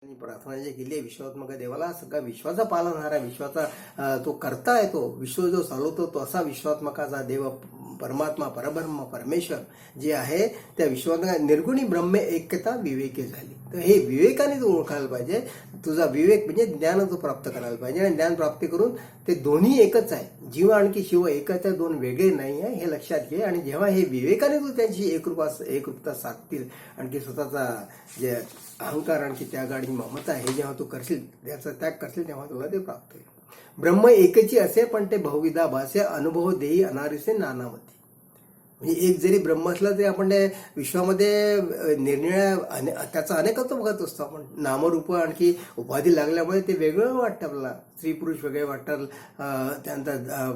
प्रार्थना जी केली आहे विश्वात्मक देवाला, सगळा विश्वाचा पालनहारा, विश्वाचा तो करता आहे, तो विश्व जो चालवतो तो असा विश्वात्मकाचा देव परमात्मा परब्रह्म परमेश्वर जे आहे त्या विश्वात्मक निर्गुणी ब्रह्म ऐक्यता विवेकी झाली. तर हे विवेकाने तू ओळखायला पाहिजे. तुझा विवेक म्हणजे ज्ञान तू प्राप्त करायला पाहिजे आणि ज्ञान प्राप्ती करून ते दोन्ही एकच आहे. जीव आणखी शिव एकच आहे, दोन वेगळे नाही आहे हे लक्षात घे. आणि जेव्हा हे विवेकाने तू त्यांची एकरूपता साधतील, आणखी स्वतःचा जे अहंकार आणखी त्याग आणि ममता हे जेव्हा तू करशील, त्याचा त्याग करशील, तेव्हा तुला ते प्राप्त होईल. ब्रह्म एकची असे पण ते बहुविधा भासे, अनुभव देई अनारिसे नानावती. म्हणजे एक जरी ब्रह्म असलं तरी आपण त्या विश्वामध्ये निरनिळ्या त्याचं अनेकत्व बघत असतो आपण. नामरूप आणखी उपाधी लागल्यामुळे ते वेगळं वाटतं आपल्याला. स्त्री पुरुष वेगळे वाटतात, त्यानंतर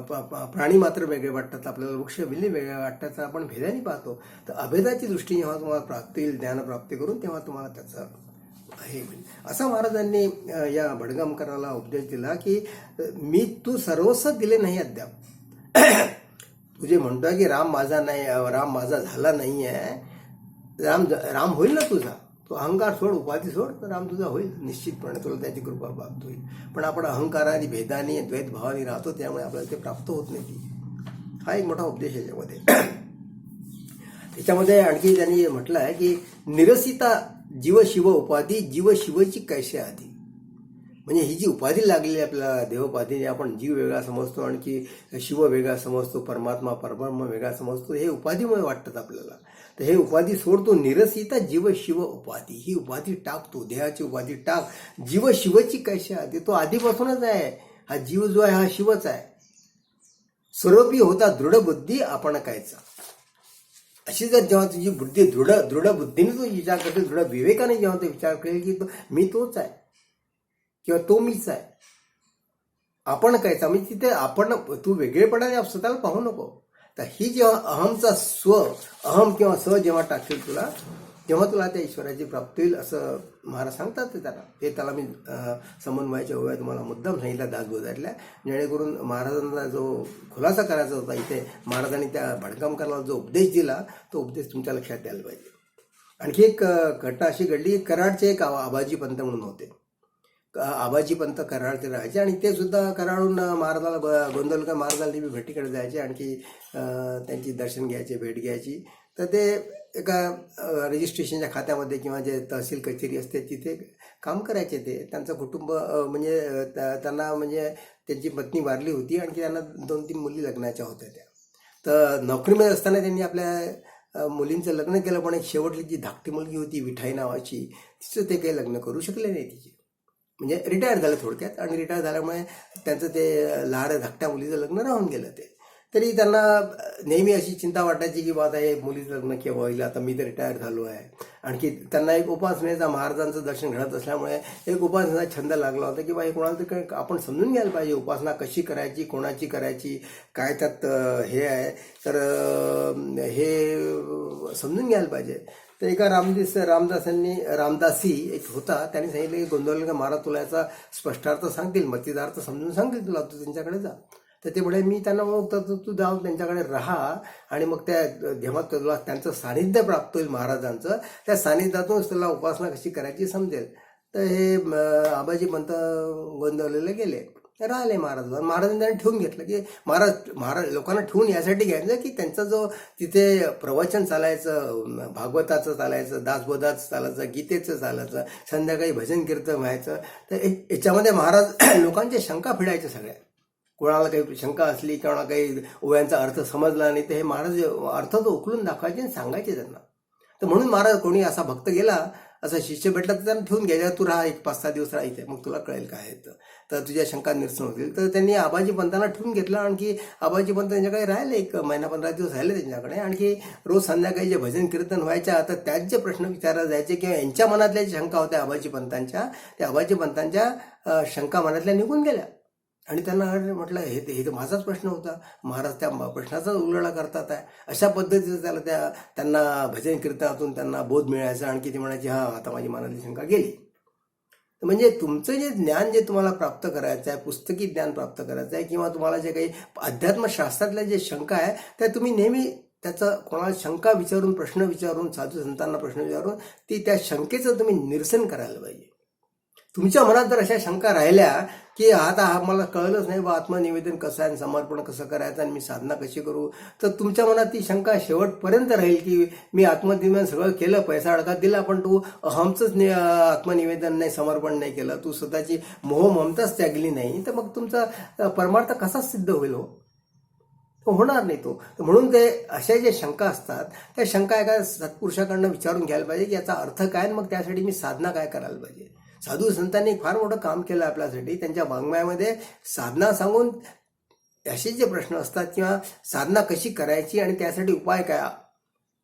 प्राणी मात्र वेगळे वाटतात, आपल्याला वृक्ष विल्ली वेगळे वाटतात, तर आपण भेदाने पाहतो. तर अभेदाची दृष्टी जेव्हा तुम्हाला प्राप्त येईल ज्ञानप्राप्ती करून, तेव्हा तुम्हाला त्याचं हे होईल. असा महाराजांनी या भडगामकराला उपदेश दिला की तू सर्वस्व दिले नाही अद्याप. तुझे म्हणतोय की राम माझा झाला नाही आहे, राम होईल ना तुझा. तो अहंकार सोड, उपाधी सोड, तर राम तुझा होईल निश्चितपणे. तुला त्याची कृपा प्राप्त होईल. पण आपण अहंकाराने भेदाने द्वैतभावाने राहतो, त्यामुळे आपल्याला ते प्राप्त होत नाही. हा एक मोठा उपदेश आहे याच्यामध्ये. त्याच्यामध्ये आणखी त्यांनी म्हटलं आहे की निरसिता जीव शिव उपाधी, जीव शिवची कैसे आधी. म्हणजे ही जी उपाधी लागलेली आपल्याला देवोपाधी, आपण जीव वेगळा समजतो, आणखी शिव वेगळा समजतो, परमात्मा परब्रह्म वेगळा समजतो, हे उपाधीमुळे वाटतात आपल्याला. तर हे उपाधी सोडतो. निरसिता जीव शिव उपाधी, ही उपाधी टाकतो, देहाची उपाधी टाक. जीव शिवची कैशी आधी, तो आधीपासूनच आहे. हा जीव जो आहे हा शिवच आहे. स्वरूपी होता दृढ बुद्धी आपण कायचा. अशी जर जेव्हा तुझी बुद्धी दृढ बुद्धीने तू विचार करते, दृढ विवेकाने जेव्हा तो विचार करेल की मी तोच आहे किंवा तो मीच आहे, आपण कायचा, म्हणजे तिथे आपण तू वेगळेपणाने स्वतःला पाहू नको. तर ही जेव्हा अहमचा अहम किंवा जेव्हा टाकेल तुला, तेव्हा तुला त्या ईश्वराची प्राप्ती होईल, असं महाराज सांगतात. त्याला मी समन्वयाच्या ओव्या तुम्हाला मुद्दाम सांगितल्या दासबोधातल्या, जेणेकरून महाराजांना जो खुलासा करायचा होता इथे, महाराजांनी त्या भडगामकराला जो उपदेश दिला, तो उपदेश तुमच्या लक्षात यायला पाहिजे. आणखी एक घटना अशी घडली. कराडचे एक आबाजी पंत म्हणून होते. आबाजी पंत कराडचे राहायचे आणि ते सुद्धा कराडून महाराजाला गोंदवलकर महाराजाला नेहमी भेटीकडे जायचे, आणखी त्यांची दर्शन घ्यायचे, भेट घ्यायची. तर ते एका रजिस्ट्रेशनच्या खात्यामध्ये किंवा जे तहसील कचेरी असते तिथे काम करायचे. ते त्यांचं कुटुंब म्हणजे त्यांना म्हणजे त्यांची पत्नी वारली होती, आणखी त्यांना 2-3 मुली लग्नाच्या होत्या त्या. तर नोकरीमध्ये असताना त्यांनी आपल्या मुलींचं लग्न केलं, पण एक शेवटली जी धाकटी मुलगी होती विठाई नावाची, तिचं ते काही लग्न करू शकले नाही. तिची म्हणजे रिटायर झालं थोडक्यात, आणि रिटायर झाल्यामुळे त्यांचं ते लहान धाकट्या मुलीचं लग्न राहून गेलं. ते तरी त्यांना नेहमी अशी चिंता वाटायची की बाबा हे मुलीचं लग्न केव्हा होईल, आता मी तर रिटायर झालो आहे. आणखी त्यांना एक उपासनेचा, महाराजांचं दर्शन घडत असल्यामुळे एक उपासनेचा छंद लागला होता की बा हे कोणाला तरी आपण समजून घ्यायला पाहिजे, उपासना कशी करायची, कोणाची करायची, काय त्यात हे आहे, तर हे समजून घ्यायला पाहिजे. तर एका रामदासी एक होता, त्यांनी सांगितलं की गोंदवलकर महाराज तुला याचा स्पष्टार्थ सांगतील, मतिदार्थ समजून सांगतील तुला, तू त्यांच्याकडे जा. तर ते म्हणे मी त्यांना ओळखतो, तू जाऊन त्यांच्याकडे राहा, आणि मग त्या जेव्हा तुला त्यांचं सानिध्य प्राप्त होईल महाराजांचं, त्या सानिध्यातूनच तुला उपासना कशी करायची समजेल. तर हे आबाजी पंत गोंदवलेले गेले, राहिले महाराजांनी त्यांना ठेवून घेतलं की महाराज लोकांना ठेवून यासाठी घ्यायचं की त्यांचा जो तिथे प्रवचन चालायचं, भागवताचं चालायचं, दासबोधाचं चालायचं, गीतेचं चालायचं, संध्याकाळी भजन कीर्तन व्हायचं. तर याच्यामध्ये महाराज लोकांच्या शंका फिडायच्या सगळ्या. कोणाला काही शंका असली, कोणाला काही ओव्यांचा अर्थ समजला नाही, तर हे महाराज अर्थ तो उकलून दाखवायचे आणि सांगायचे त्यांना. तर म्हणून महाराज कोणी असा भक्त गेला, असा शिष्य भेटला, तर त्यांना ठेवून घ्यायचा, तू राहा 1-5-6 दिवस राहायचे, मग तुला कळेल काय आहे तर तुझ्या शंका निरसन होतील. तर त्यांनी आबाजी पंतांना ठेवून घेतलं, आणखी आबाजी पंत त्यांच्याकडे राहिले, 1 महिना 15 दिवस राहिले त्यांच्याकडे. आणखी रोज संध्याकाळी जे भजन कीर्तन व्हायच्या, तर त्यात जे प्रश्न विचारले जायचे किंवा यांच्या मनातल्या ज्या शंका होत्या आबाजी पंतांच्या, त्या आबाजी पंतांच्या शंका मनातल्या निघून गेल्या. आणि त्यांना म्हटलं हे तर माझाच प्रश्न होता, महाराज त्या प्रश्नाचा उलगडा करतात आहे. अशा पद्धतीचं त्यांना भजन कीर्तनातून त्यांना बोध मिळायचा. आणखी ते म्हणायचे हा आता माझी मनातली शंका गेली. म्हणजे तुमचं जे ज्ञान जे तुम्हाला प्राप्त करायचं आहे, पुस्तकी ज्ञान प्राप्त करायचं आहे, किंवा तुम्हाला जे काही अध्यात्मशास्त्रातल्या जे शंका आहे, त्या तुम्ही नेहमी त्याचं कोणाला शंका प्रश्न विचारून, साधू संतांना प्रश्न विचारून त्या शंकेचं तुम्ही निरसन करायला पाहिजे. तुमच्या मनात जर अशा शंका राहिल्या की आता मला कळलंच नाही बा आत्मनिवेदन कसं आहे, समर्पण कसं करायचं आणि मी साधना कशी करू, तर तुमच्या मनात ती शंका शेवटपर्यंत राहील की मी आत्मनिवेदन सगळं केलं, पैसा अडका दिला, पण तू अहमचंच आत्मनिवेदन नाही, समर्पण नाही केलं, तू स्वतःची मोह ममताच त्यागली नाही, तर मग तुमचा परमार्थ कसा सिद्ध होईल हो? होणार नाही तो. म्हणून ते अशा ज्या शंका असतात त्या शंका एका सत्पुरुषाकडनं विचारून घ्यायला पाहिजे की याचा अर्थ काय आणि मग त्यासाठी मी साधना काय करायला पाहिजे. साधू संतांनी फार मोठं काम केलं आपल्यासाठी. त्यांच्या वाङ्मयामध्ये साधना सांगून असे जे प्रश्न असतात किंवा साधना कशी करायची आणि त्यासाठी उपाय काय,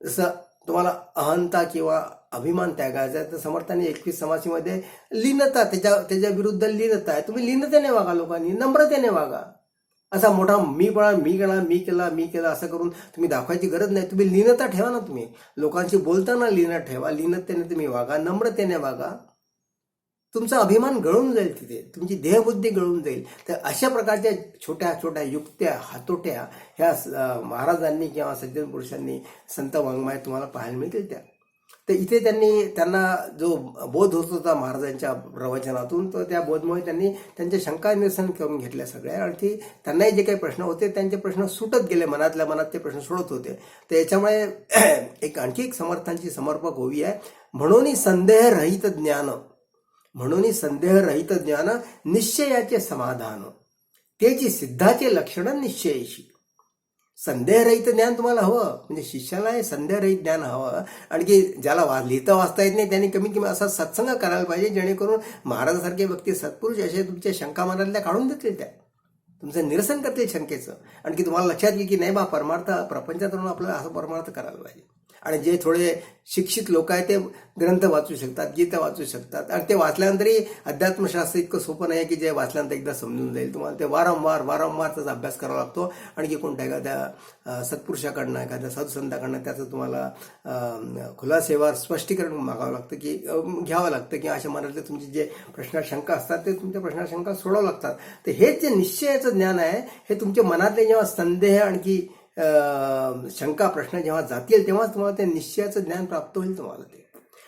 जसं तुम्हाला अहंता किंवा अभिमान त्यागायचा आहे तर समर्थांनी 21 समासीमध्ये लीनता, त्याच्या विरुद्ध लीनता आहे. तुम्ही लीनतेने वागा, लोकांनी नम्रतेने वागा. असा मोठा मी केला असं करून तुम्ही दाखवायची गरज नाही. तुम्ही लीनता ठेवा ना, तुम्ही लोकांशी बोलताना लीन ठेवा, लीनतेने तुम्ही वागा, नम्रतेने वागा. तुमचा अभिमान गळून जाईल, तिथे तुमची देहबुद्धी गळून जाईल. तर अशा प्रकारच्या छोट्या छोट्या युक्त्या, हातोट्या ह्या महाराजांनी किंवा सज्जन पुरुषांनी संत वाङ्मयात तुम्हाला पाहायला मिळतील. तर इथे त्यांना जो बोध होत होता महाराजांच्या प्रवचनातून, तर त्या बोधमुळे त्यांनी त्यांच्या शंका निरसन करून घेतल्या सगळ्या. आणि त्यांनाही जे काही प्रश्न होते त्यांचे प्रश्न सुटत गेले, मनातल्या मनात ते प्रश्न सोडत होते. तर याच्यामुळे आणखी एक समर्थांची समर्पक होवी आहे. म्हणून संदेह रहित ज्ञान निश्चयाचे समाधान, त्याची सिद्धाचे लक्षण निश्चयशी. संदेहरहित ज्ञान तुम्हाला हवं, म्हणजे शिष्याला हे संदेहरहित ज्ञान हवं. आणखी ज्याला लिहिता वाचता येत नाही त्यांनी कमीत कमी असा सत्संग करायला पाहिजे जेणेकरून महाराजांसारखे व्यक्ती, सत्पुरुष असे तुमच्या शंका मनातल्या काढून देतील, त्या तुमचं निरसन करतील शंकेचं. आणखी तुम्हाला लक्षात येईल की नाही बा परमार्थ प्रपंचात राहून आपल्याला असं परमार्थ करायला पाहिजे. आणि जे थोडे शिक्षित लोक आहेत ते ग्रंथ वाचू शकतात, गीता वाचू शकतात. आणि ते वाचल्यानंतरही अध्यात्मशास्त्र इतकं सोपं नाही की जे वाचल्यानंतर एकदा समजून जाईल. तुम्हाला ते वारंवार त्याचा अभ्यास करावा लागतो. आणखी कोणत्या एखाद्या सत्पुरुषाकडनं, एखाद्या साधुसंताकडनं त्याचं तुम्हाला खुलासेवार स्पष्टीकरण मागावं लागतं की घ्यावं लागतं की अशा मनातले तुमचे जे प्रश्न शंका असतात ते तुमच्या प्रश्न शंका सोडावं लागतात. तर हेच जे निश्चयाचं ज्ञान आहे हे तुमच्या मनातले जेव्हा संदेह आणखी शंका प्रश्न जेव्हा जातील तेव्हाच तुम्हाला ते निश्चयाचं ज्ञान प्राप्त होईल तुम्हाला ते.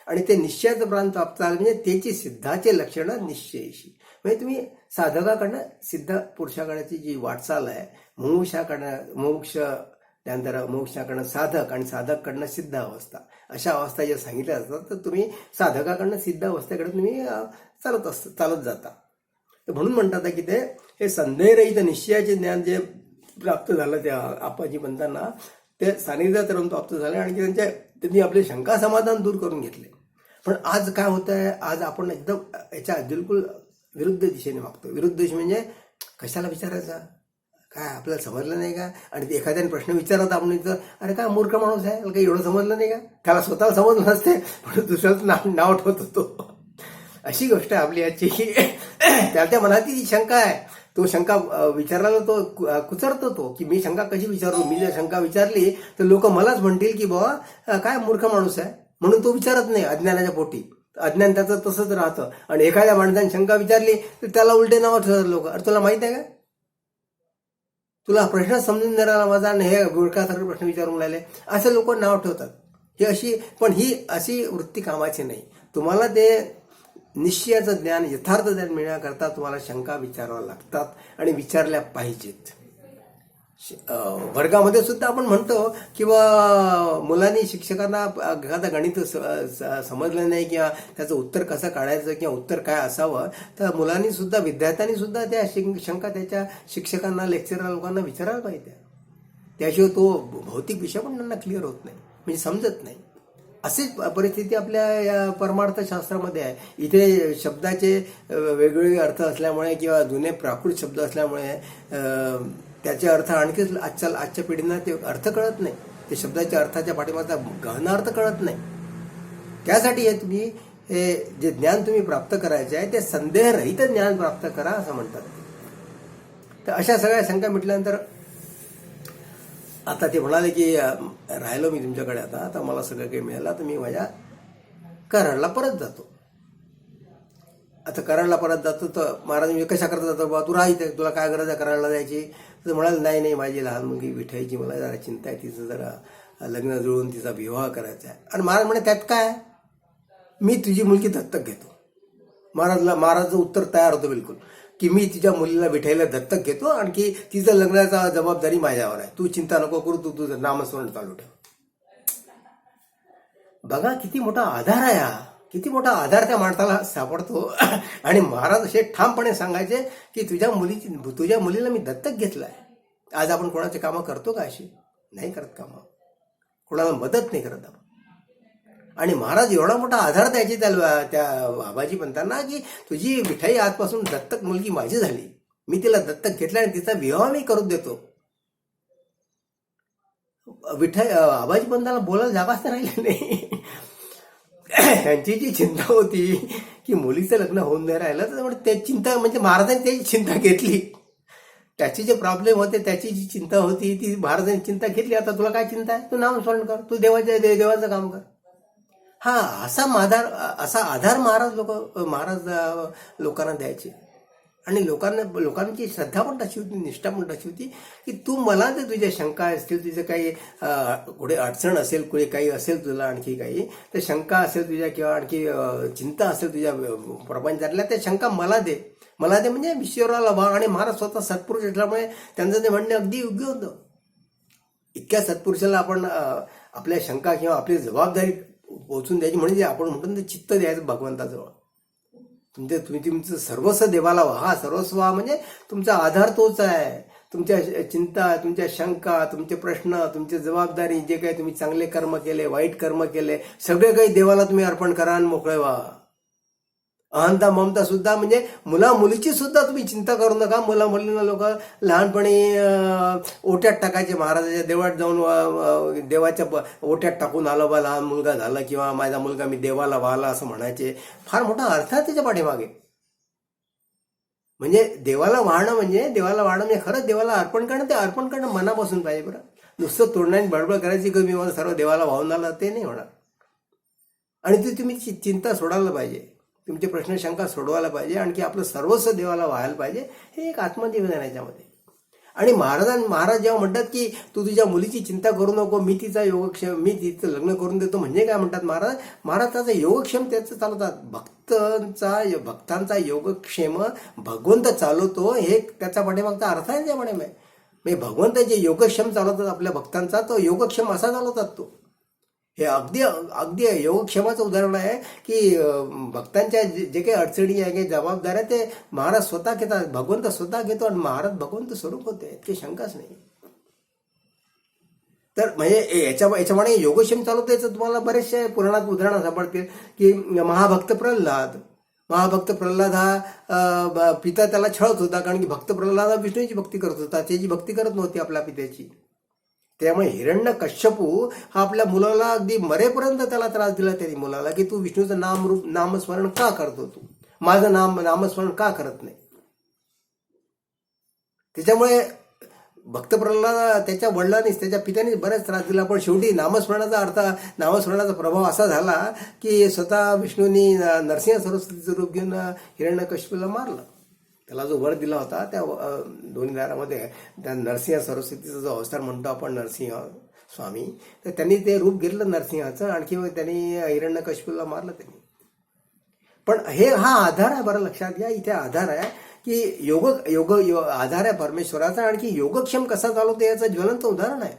आणि ते निश्चयाचं ज्ञान प्राप्त झालं म्हणजे त्याची सिद्धाचे लक्षणं निश्चयशी. म्हणजे तुम्ही साधकाकडनं सिद्ध पुरुषाकडची जी वाटचाल आहे, मोक्ष त्यानंतर मोक्षाकडनं साधक आणि साधककडनं सिद्ध अवस्था, अशा अवस्था ज्या सांगितल्या असतात तर तुम्ही साधकाकडनं सिद्ध अवस्थेकडे तुम्ही चालत जाता. म्हणून म्हणतात की ते हे संदेहरहित निश्चयाचे ज्ञान जे प्राप्त झालं त्या आपाजी पंतांना, ते सानिध्यात राहून प्राप्त झाले आणि त्यांनी आपले शंका समाधान दूर करून घेतले. पण आज काय होतं आहे, आज आपण एकदम याच्या बिलकुल विरुद्ध दिशेने वागतो. विरुद्ध दिशे म्हणजे कशाला विचारायचा, काय आपल्याला समजलं नाही का. आणि एखाद्याने प्रश्न विचारत आपण विचार, अरे काय मूर्ख माणूस आहे, काही एवढं समजलं नाही का. त्याला स्वतःला समजलं नसते पण दुसऱ्याचं नाव ठेवत होतो. अशी गोष्ट आहे आपली आजची की त्या मनातली जी शंका आहे तो शंका विचारायला तो कुचरतो तो की मी शंका कशी विचारू. मी जर शंका विचारली तर लोक मलाच म्हणतील की बाबा काय मूर्ख माणूस आहे, म्हणून तो विचारत नाही अज्ञानाच्या पोटी. अज्ञान त्याचं तसंच राहतं. आणि एखाद्या माणसाने शंका विचारली तर त्याला उलटे नाव ठेवतात लोक. अरे तुला माहित आहे का, तुला प्रश्न समजून देणारा माझा आणि हे मूर्खासारखे प्रश्न विचारून राहिले, असे लोक नाव ठेवतात. ही अशी वृत्ती कामाची नाही. तुम्हाला ते निश्चयाचं ज्ञान, यथार्थ ज्ञान मिळण्याकरता तुम्हाला शंका विचाराव्या लागतात आणि विचारल्या पाहिजेत. वर्गामध्ये सुद्धा आपण म्हणतो किंवा मुलांनी शिक्षकांना एखादा गणित समजलं नाही किंवा त्याचं उत्तर कसं काढायचं किंवा उत्तर काय असावं, तर मुलांनी सुद्धा, विद्यार्थ्यांनी सुद्धा त्या शंका त्याच्या शिक्षकांना, लेक्चरर लोकांना विचारायला पाहिजे. त्याशिवाय तो भौतिक विषय पण त्यांना क्लिअर होत नाही, म्हणजे समजत नाही. अशीच परिस्थिती आपल्या या परमार्थ शास्त्रामध्ये आहे. इथे शब्दाचे वेगवेगळे अर्थ असल्यामुळे किंवा जुने प्राकृत शब्द असल्यामुळे त्याचे अर्थ आणखीच आजच्या पिढींना ते अर्थ कळत नाही. ते शब्दाच्या अर्थाच्या पाठीमागचा गहन अर्थ कळत नाही. त्यासाठी तुम्ही हे जे ज्ञान तुम्ही प्राप्त करायचे आहे ते संदेहरहित ज्ञान प्राप्त करा असं म्हणतात. तर अशा सगळ्या शंका मिटल्यानंतर आता ते म्हणाले की राहिलो मी तुमच्याकडे, आता मला सगळं काही मिळालं, तर मी माझ्या कराडला परत जातो. आता कराडला परत जातो तर महाराज मी कशा करता जातो, बा तू राहायचं, तुला काय गरज आहे कराडला जायची. तर म्हणाल नाही माझी लहान मुलगी विठाईची मला जरा चिंता आहे, तिचं जरा लग्न जुळवून तिचा विवाह करायचा आहे. आणि महाराज म्हणे त्यात काय, मी तुझी मुलगी दत्तक घेतो. महाराजचं उत्तर तयार होतं बिलकुल, की मी तिच्या मुलीला विठ्ठलला दत्तक घेतो, आणखी तिचं लग्नाचा जबाबदारी माझ्यावर आहे, तू चिंता नको करू, तू तुझं नामस्मरण चालू ठेव. बघा किती मोठा आधार आहे हा, किती मोठा आधार त्या माणसाला सापडतो. आणि महाराज असे ठामपणे सांगायचे की तुझ्या मुलीला मी दत्तक घेतलाय. आज आपण कोणाचे कामं करतो का अशी? नाही करत कामं, कोणाला मदत नाही करत आपण. आणि महाराज एवढा मोठा आधार द्यायचे त्या आबाजी पंतांना की तुझी विठाई आजपासून दत्तक मुलगी माझी झाली, मी तिला दत्तक घेतला आणि तिचा विवाह मी करून देतो. आबाजी पंतांना बोलायला जागाच राहिली नाही. त्यांची जी चिंता होती की मुलीचं लग्न होऊन नाही राहिलं, तर त्या चिंता म्हणजे महाराजांनी त्याची चिंता घेतली. त्याचे जे प्रॉब्लेम होते, त्याची जी चिंता होती ती महाराजांनी चिंता घेतली. आता तुला काय चिंता आहे? तू नामस्मरण कर, तू देवाचं काम कर. हा असा आधार महाराज लोकांना द्यायचे. आणि लोकांची श्रद्धा पण तशी होती, निष्ठा पण तशी होती की तू मला जर तुझ्या शंका असतील, तुझं काही कुठे अडचण असेल, कुठे काही असेल तुला आणखी काही, तर शंका असेल तुझ्या किंवा आणखी चिंता असेल तुझ्या प्रपंचातल्या, त्या शंका मला दे म्हणजे ईश्वराला व्हा. आणि महाराज स्वतः सत्पुरुष असल्यामुळे त्यांचं ते म्हणणे अगदी योग्य होतं. इतक्या सत्पुरुषाला आपण आपल्या शंका किंवा आपली जबाबदारी पोहोचून द्यायची, म्हणजे आपण म्हणतो ते चित्त द्यायचं भगवंताजवळ. तुम्ही तुमचं सर्वस्व देवाला व्हा. सर्वस्व म्हणजे तुमचा आधार तोच आहे. तुमच्या चिंता, तुमच्या शंका, तुमचे प्रश्न, तुमची जबाबदारी, जे काही तुम्ही चांगले कर्म केले, वाईट कर्म केले, सगळे काही देवाला तुम्ही अर्पण करा आणि मोकळे व्हा. अहंता ममता सुद्धा म्हणजे मुलीची सुद्धा तुम्ही चिंता करू नका. मुलींना लोक लहानपणी ओट्यात टाकायचे, महाराजाच्या देवळात जाऊन देवाच्या ओट्यात टाकून आलो बा लहान मुलगा झाला, किंवा माझा मुलगा मी देवाला वाहला असं म्हणायचे. फार मोठा अर्थ आहे त्याच्या पाठीमागे. म्हणजे देवाला वाहणं म्हणजे खरंच देवाला अर्पण करणं. ते अर्पण करणं मनापासून पाहिजे बरं. नुसतं तोंडाने बडबड करायची की मी मला सर्व देवाला वाहून आला, ते नाही होणार. आणि ती तुम्ही चिंता सोडायला पाहिजे, तुमचे प्रश्न शंका सोडवायला पाहिजे, आणखी आपलं सर्वस्व देवाला व्हायला पाहिजे. हे एक आत्मनिवेदन आहे याच्यामध्ये. आणि महाराज जेव्हा म्हणतात की तू तुझ्या मुलीची चिंता करू नको, मी तिचं लग्न करून देतो, म्हणजे काय म्हणतात महाराज त्याचा योगक्षेम त्याचं चालवतात. भक्तांचा योगक्षेम भगवंत चालवतो, हे त्याचा पाठीमागचा अर्थ आहे त्या पाठीमागे. म्हणजे भगवंत जे योगक्षेम चालवतात आपल्या भक्तांचा, तो योगक्षेम असा चालवतात. तो हे अगदी योगक्षेमाचं उदाहरण आहे की भक्तांच्या जे काही अडचणी आहे, काही जबाबदाऱ्या, ते महाराज स्वतः घेतात, भगवंत स्वतः घेतो. आणि महाराज भगवंत स्वरूप होते, इतकी शंकाच नाही. तर म्हणजे याच्यामुळे योगक्षेम चालवतं. याचं तुम्हाला बरेचसे पुराणात उदाहरणं सापडतील की महाभक्त प्रल्हाद हा पिता त्याला छळत होता, कारण की भक्त प्रल्हाद हा विष्णूची भक्ती करत होता, त्याची भक्ती करत नव्हती आपल्या पित्याची. त्यामुळे हिरण्यकश्यपू हा आपल्या मुलाला अगदी मरेपर्यंत त्याला त्रास दिला त्यांनी मुलाला, की तू विष्णूचं नामस्मरण का करतो, तू माझं नामस्मरण का करत नाही. त्याच्यामुळे भक्त प्रल्हाद त्याच्या वडिलांनीच, त्याच्या पित्यानेच बराच त्रास दिला. पण शेवटी नामस्मरणाचा प्रभाव असा झाला की स्वतः विष्णूंनी नरसिंह सरस्वतीचं रूप घेऊन हिरण्यकश्यपूला मारलं. त्याला जो वर दिला होता त्या दोन्ही दारामध्ये त्या नरसिंह सरस्वतीचा जो अवतार म्हणतो आपण, नरसिंह स्वामी, तर त्यांनी ते रूप घेतलं नरसिंहाचं. आणखी त्यांनी हिरण्यकश्यपूला मारलं त्यांनी. पण हा आधार आहे बरं, लक्षात घ्या. इथे आधार आहे की योग आधार आहे परमेश्वराचा. आणखी योगक्षेम कसा चालवतो याचं ज्वलंत उदाहरण आहे.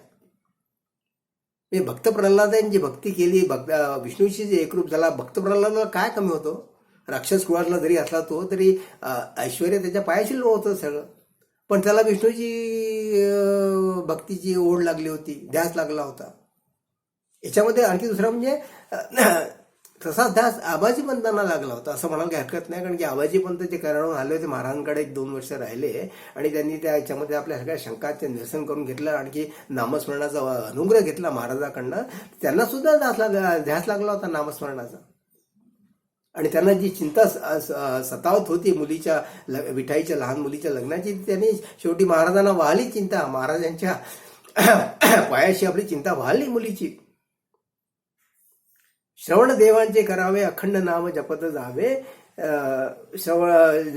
भक्त प्रल्हादांनी जी भक्ती केली, विष्णूशी जे एकरूप झाला, भक्त प्रल्हादाला काय कमी होतं? राक्षस कुळातला जरी असला तो, तरी ऐश्वर्य त्याच्या पायाशी होतं सगळं. पण त्याला विष्णूची भक्तीची ओढ लागली होती, ध्यास लागला होता. याच्यामध्ये आणखी दुसरा म्हणजे तसाच ध्यास आबाजी पंतांना लागला होता, असं म्हणायला काही हरकत नाही. कारण की आबाजी पंत जे कराडून आले होते, महाराजांकडे 1-2 वर्ष राहिले, आणि त्यांनी त्याच्यामध्ये आपल्या सगळ्या शंकाचे निरसन करून घेतलं, आणखी नामस्मरणाचा अनुग्रह घेतला महाराजांकडनं. त्यांना सुद्धा ध्यास लागला होता नामस्मरणाचा. आणि त्यांना जी चिंता सतावत होती विठाईच्या लहान मुलीच्या लग्नाची, त्यांनी शेवटी महाराजांना वाहली चिंता. महाराजांच्या पायाशी आपली चिंता वाहली मुलीची. श्रवण देवांचे करावे, अखंड नाम जपत जावे,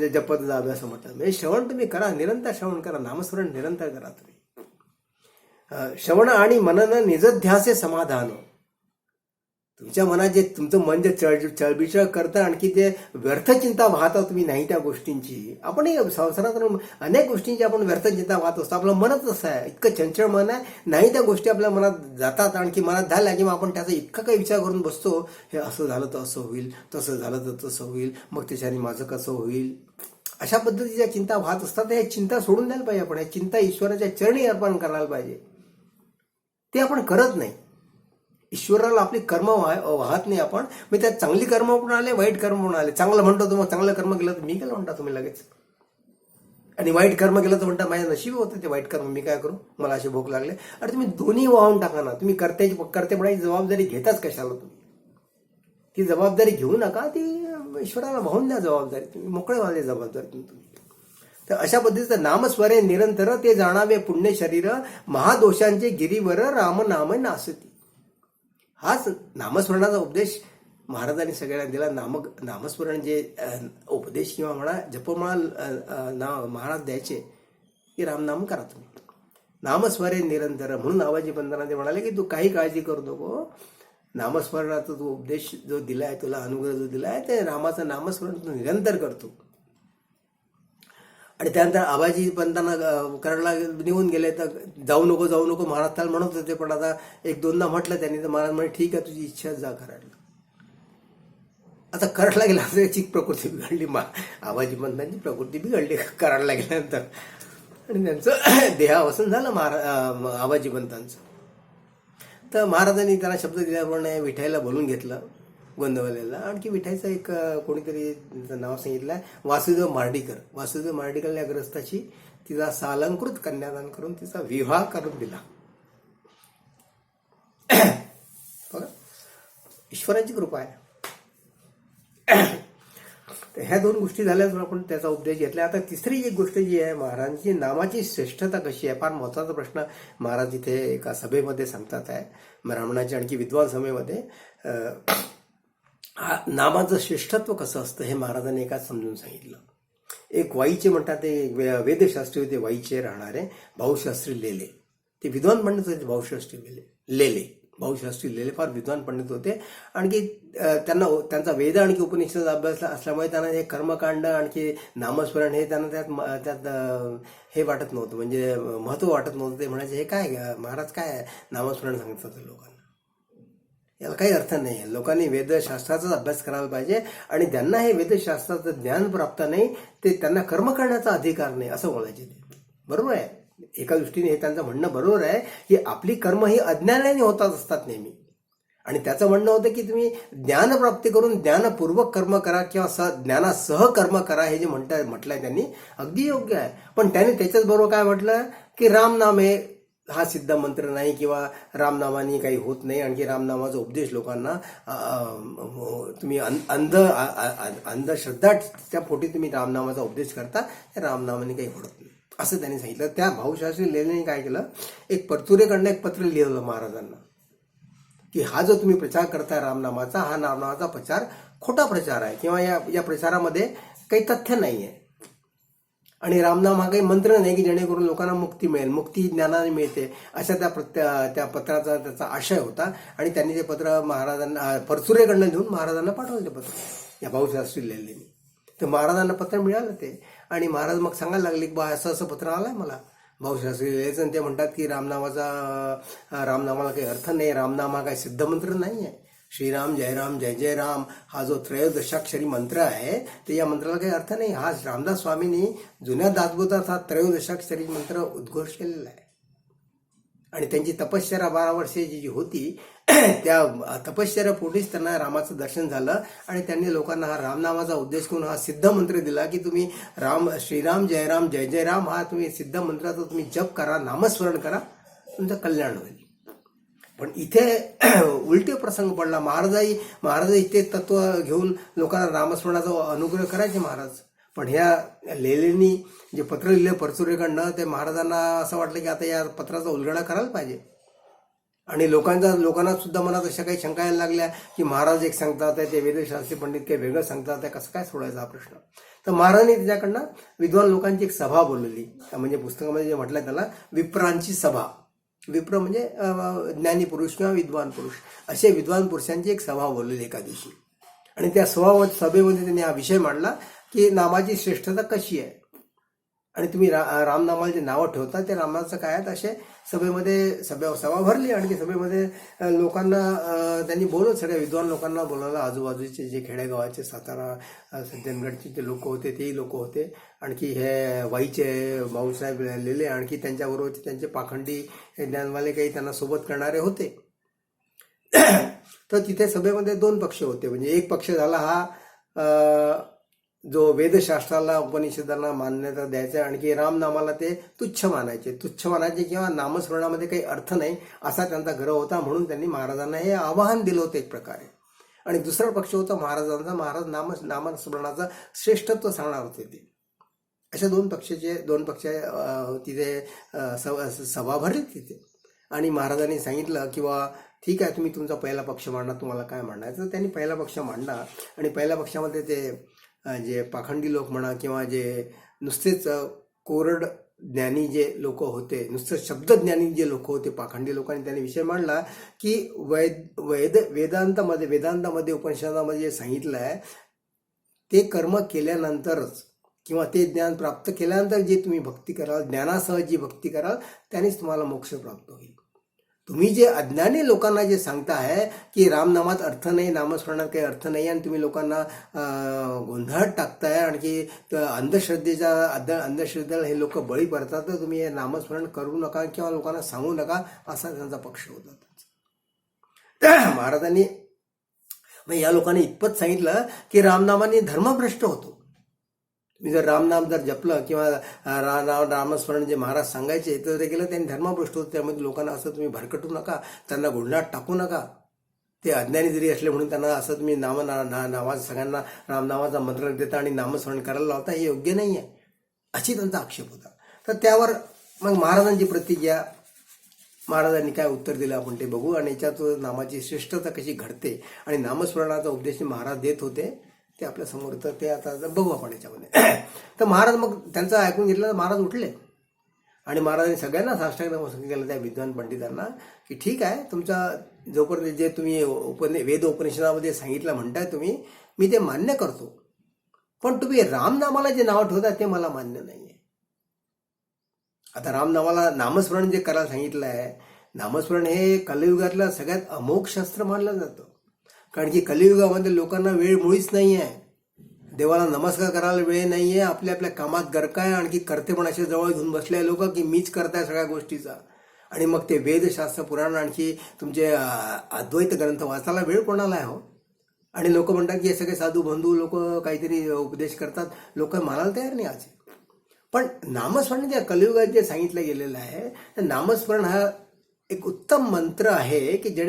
जपत जावे असं म्हटलं. म्हणजे श्रवण तुम्ही करा, निरंतर श्रवण करा, नामस्मरण निरंतर करा तुम्ही. श्रवण आणि मनन निजध्यासे समाधान. तुमच्या मनात जे तुमचं मन जे चळबिचळ करतं, आणखी ते व्यर्थ चिंता वाहता तुम्ही नाही त्या गोष्टींची. आपणही संसारात अनेक गोष्टींची आपण व्यर्थ चिंता वाहत असतो. आपलं मनच असं आहे, इतकं चंचल मन आहे, नाही त्या गोष्टी आपल्या मनात जातात. आणखी मनात झाल्या की मग आपण त्याचा इतका काही विचार करून बसतो, हे असं झालं तर असं होईल, तसं झालं तर तसं होईल, मग त्याच्याने माझं कसं होईल. अशा पद्धतीच्या चिंता वाहत असतात. या चिंता सोडून द्यायला पाहिजे. आपण या चिंता ईश्वराच्या चरणी अर्पण करायला पाहिजे. ते आपण करत नाही. ईश्वराला आपली कर्म वाहत नाही आपण. मग त्यात चांगली कर्म पण आले, वाईट कर्म पण आले. चांगलं म्हणतो मग चांगलं कर्म केलं तर मी केलं म्हणता तुम्ही लगेच, आणि वाईट कर्म केलं तर म्हणता माझ्या नशीब होतं ते वाईट कर्म, मी काय करू, मला असे भूक लागले. अरे तुम्ही दोन्ही वाहून टाका ना. तुम्ही कर्तेपणाची जबाबदारी घेताच कशाला तुम्ही? ती जबाबदारी घेऊ नका, ती ईश्वराला वाहून द्या जबाबदारी. तुम्ही मोकळे व्हाले जबाबदारी तुम्ही. तर अशा पद्धतीचं नामस्वरे निरंतर ते जाणावे पुण्य शरीर, महादोषांचे गिरीवर राम नाम नासती. हाच नामस्मरणाचा उपदेश महाराजांनी सगळ्यांना दिला. नामस्मरण जे उपदेश किंवा म्हणा जपमाळा महाराज द्यायचे की रामनाम करा तुम्ही, नामस्मरे निरंतर. म्हणून आबाजी पंतांना ते म्हणाले की तू काही काळजी करू नको, नामस्मरणाचा जो उपदेश जो दिलाय तुला, अनुग्रह जो दिलाय, ते रामाचं नामस्मरण तू निरंतर करतो. आणि त्यानंतर आबाजी पंतांना कराडला निघून गेले. तर जाऊ नको महाराज त्याला म्हणत होते, पण आता एक दोनदा म्हटलं त्यांनी, तर महाराज म्हणे ठीक आहे तुझी इच्छा जा कराडला. आता कराडला गेला तर त्याची प्रकृती बिघडली, आबाजी पंतांची प्रकृती बिघडली कराडला गेल्यानंतर, आणि त्यांचं देहावसन झालं आबाजी पंतांचं. तर महाराजांनी त्यांना शब्द दिल्याप्रमाणे विठाईला बोलून घेतलं गोंदवलेला. आणखी विठाईचं एक कोणीतरी नाव सांगितलं, वासुदेव मार्डीकर. वासुदेव मार्डीकर या ग्रस्ताची तिचा सालंकृत कन्यादान करून तिचा विवाह करून दिला. बघा ईश्वराची कृपा आहे. तर ह्या दोन गोष्टी झाल्यावर आपण त्याचा उपदेश घेतला. आता तिसरी एक गोष्ट जी आहे, महाराजांची नामाची श्रेष्ठता कशी आहे, फार महत्वाचा प्रश्न महाराज इथे एका सभेमध्ये सांगतात आहे, ब्राह्मणाची आणखी विद्वान सभेमध्ये. नामाचं श्रेष्ठत्व कसं असतं हे महाराजांनी एकाच समजून सांगितलं. एक वाईचे म्हणतात, ते वेदशास्त्री होते, वाईचे राहणारे भाऊशास्त्री लेले. ते विद्वान पंडित होते. भाऊशास्त्री लेले फार विद्वान पंडित होते. आणखी त्यांचा वेद आणखी उपनिषद अभ्यास असल्यामुळे त्यांना हे कर्मकांड आणखी नामस्मरण हे त्यांना त्यात हे वाटत नव्हतं, म्हणजे महत्व वाटत नव्हतं. ते म्हणायचे हे काय महाराज काय नामस्मरण सांगतात लोकांना, याला काही अर्थ नाही. लोकांनी वेदशास्त्राचाच अभ्यास करायला पाहिजे, आणि ज्यांना हे वेदशास्त्राचं ज्ञान प्राप्त नाही ते त्यांना कर्म करण्याचा अधिकार नाही असं बोलायचे ते. बरोबर आहे, एका दृष्टीने हे त्यांचं म्हणणं बरोबर आहे की आपली कर्म ही अज्ञानाने होतात असतात नेहमी. आणि त्याचं म्हणणं होतं की तुम्ही ज्ञानप्राप्ती करून ज्ञानपूर्वक कर्म करा किंवा ज्ञानासह कर्म करा, हे जे म्हटलंय त्यांनी अगदी योग्य आहे. पण त्याने त्याच्याच बरोबर काय म्हटलं की रामनाम हे हा सिद्ध मंत्र नाही, किंवा रामनामाने काही होत नाही. आणखी रामनामाचा उपदेश लोकांना तुम्ही अंधश्रद्धा त्या पोटी तुम्ही रामनामाचा उपदेश करता, त्या रामनामाने काही होत नाही असं त्यांनी सांगितलं. त्या भाऊशास्त्री लेलेने काय केलं, एक परतुरेकडनं एक पत्र लिहिलं महाराजांना की हा जो तुम्ही प्रचार करताय रामनामाचा, हा रामनामाचा प्रचार खोटा प्रचार आहे, किंवा या प्रचारामध्ये काही तथ्य नाही आहे. आणि रामनाम हा काही मंत्र नाही की जेणेकरून लोकांना मुक्ती मिळेल, मुक्ती ज्ञानाने मिळते, अशा त्या पत्राचा त्याचा आशय होता. आणि त्यांनी ते पत्र महाराजांना परचुरेकडनं लिहून महाराजांना पाठवलं ते पत्र या भाऊशास्त्री लेलेने. तर महाराजांना पत्र मिळालं ते, आणि महाराज मग सांगायला लागले की बा असं असं पत्र आलंय मला भाऊशास्त्री लेलेचं. ते म्हणतात की रामनामाला काही अर्थ नाही, रामनाम हा काही सिद्ध मंत्र नाही आहे. श्रीराम जय राम जय जय राम हा जो त्रयोदशाक्षरी मंत्र आहे, तर या मंत्राला काही अर्थ नाही. हा रामदास स्वामींनी जुन्या दासबोधात हा त्रयोदशाक्षरी मंत्र उद्घोष केलेला आहे. आणि त्यांची तपश्चर्या 12 वर्षाची जी होती, त्या तपश्चर्यापोटीच त्यांना रामाचं दर्शन झालं, आणि त्यांनी लोकांना हा रामनामाचा उद्देश करून हा सिद्ध मंत्र दिला की तुम्ही श्रीराम जय राम जय जय राम हा तुम्ही सिद्ध मंत्राचा तुम्ही जप करा, नामस्मरण करा, तुमचं कल्याण होईल. पण इथे उलटे प्रसंग पडला. महाराज इथे तत्व घेऊन लोकांना रामस्मरणाचा अनुग्रह करायचे महाराज. पण ह्या लेलेंनी जे पत्र लिहिलं परचुरेकडनं, ते महाराजांना असं वाटलं की आता या पत्राचा उलगडा करायला पाहिजे. आणि लोकांना सुद्धा मनात अशा काही शंका यायला लागल्या की महाराज एक सांगतात ते वेदशास्त्री पंडित काही वेगळं सांगतात, कसं काय सोडायचा हा प्रश्न. तर महाराजांनी त्याच्याकडनं विद्वान लोकांची एक सभा बोलवली, म्हणजे पुस्तकामध्ये जे म्हटलंय त्याला विप्रांची सभा. विप्र म्हणजे ज्ञानी पुरुष किंवा विद्वान पुरुष, असे विद्वान पुरुषांची एक सभा बोलवली एका दिवशी. आणि त्या सभेमध्ये त्यांनी हा विषय मांडला की नामाची श्रेष्ठता कशी आहे, आणि तुम्ही रामनामाला जे नावं ठेवता ते रामनामाचं काय आहेत, असे सभेमध्ये सभा भरली. आणि त्या सभेमध्ये लोकांना त्यांनी सगळ्या विद्वान लोकांना बोलावलं. आजूबाजूचे जे खेडेगावाचे, सातारा सज्जनगडचे जे लोक होते तेही लोक होते, आणखी हे वाईचे भाऊसाहेब लेले, आणखी त्यांच्याबरोबरचे त्यांचे पाखंडी ज्ञानवाले काही त्यांना सोबत करणारे होते. तर तिथे सभेमध्ये दोन पक्ष होते. म्हणजे एक पक्ष झाला हा जो वेदशास्त्राला उपनिषदांना मान्यता द्यायचा, आणखी रामनामाला ते तुच्छ मानायचे किंवा नामस्मरणामध्ये काही अर्थ नाही असा त्यांचा ग्रह होता. म्हणून त्यांनी महाराजांना हे आवाहन दिलं होतं एक प्रकारे. आणि दुसरा पक्ष होता महाराजांचा. महाराज नामस्मरणाचं श्रेष्ठत्व सांगणार होते ते. अशा दोन पक्ष तिथे सभा भरली तिथे. आणि महाराजांनी सांगितलं की ठीक आहे, तुम्ही तुमचा पहिला पक्ष मांडा, तुम्हाला काय मांडायचं. तर त्यांनी पहिला पक्ष मांडला. आणि पहिल्या पक्षामध्ये ते जे पाखंडी लोक म्हणा किंवा जे नुसतेच कोरड ज्ञानी जे लोक होते, नुसतं शब्दज्ञानी जे लोक होते पाखंडी लोकांनी, त्यांनी विषय मांडला की वेदांतामध्ये उपनिषदामध्ये जे सांगितलं आहे ते कर्म केल्यानंतरच किंवा ते ज्ञान प्राप्त केल्यानंतर जे तुम्ही भक्ती कराल, ज्ञानासह जी भक्ती कराल, त्यानेच तुम्हाला मोक्ष प्राप्त होईल. तुम्ही जे अज्ञानी लोकांना जे सांगताय की रामनामात अर्थ नाही, नामस्मरणात काही अर्थ नाही, आणि तुम्ही लोकांना गोंधळात टाकताय, आणखी अंधश्रद्धेला हे लोक बळी पडतात, तर तुम्ही हे नामस्मरण करू नका किंवा लोकांना सांगू नका, असा त्यांचा पक्ष होता. महाराजांनी या लोकांनी इतपत सांगितलं की रामनामाने धर्मभ्रष्ट होतो. तुम्ही जर रामनाम जर जपलं किंवा रामस्मरण जे महाराज सांगायचे तर ते केलं, त्यांनी धर्मभ्रष्ट होतं. त्यामध्ये लोकांना असं तुम्ही भरकटू नका, त्यांना गोंधळात टाकू नका. ते अज्ञानी जरी असले म्हणून त्यांना असं तुम्ही नावाचं सगळ्यांना रामनामाचा मंत्र देता आणि नामस्मरण करायला लावता, हे योग्य नाही आहे, अशी त्यांचा आक्षेप होता. तर त्यावर मग महाराजांची प्रतिज्ञा, महाराजांनी काय उत्तर दिलं आपण ते बघू. आणि याच्यात नामाची श्रेष्ठता कशी घडते आणि नामस्मरणाचा उपदेश महाराज देत होते ते आपल्या समोर. तर ते आता बघू आपण याच्यामध्ये. तर महाराज मग त्यांचं ऐकून घेतलं. महाराज उठले आणि महाराजांनी सगळ्यांना साष्टांग नमस्कार केला, त्या विद्वान पंडितांना, की ठीक आहे, तुमचा जोपर्यंत जे तुम्ही वेद उपनिषदामध्ये सांगितलं म्हणताय तुम्ही, मी ते मान्य करतो, पण तुम्ही रामनामाला जे नाव ठेवता ते मला मान्य नाही आहे. आता रामनामाला नामस्मरण जे करायला सांगितलं आहे, नामस्मरण हे कलियुगातलं सगळ्यात अमोघ शास्त्र मानलं जातं. कारण की कलियुगामध्ये लोकांना वेळ मुळीच नाही आहे, देवाला नमस्कार करायला वेळ नाही आहे, आपल्या आपल्या कामात गरकाय, आणखी करते पण असे जवळ घेऊन बसले लोक की मीच करताय सगळ्या गोष्टीचा. आणि मग ते वेदशास्त्र पुराण आणखी तुमचे अद्वैत ग्रंथ वाचायला वेळ कोणाला आहे हो. आणि लोक म्हणतात की हे सगळे साधू बंधू लोक काहीतरी उपदेश करतात, लोक मानायला तयार नाही आज. पण नामस्मरण जे कलियुगात जे सांगितलं गेलेलं आहे, नामस्मरण हा एक उत्तम मंत्र आहे की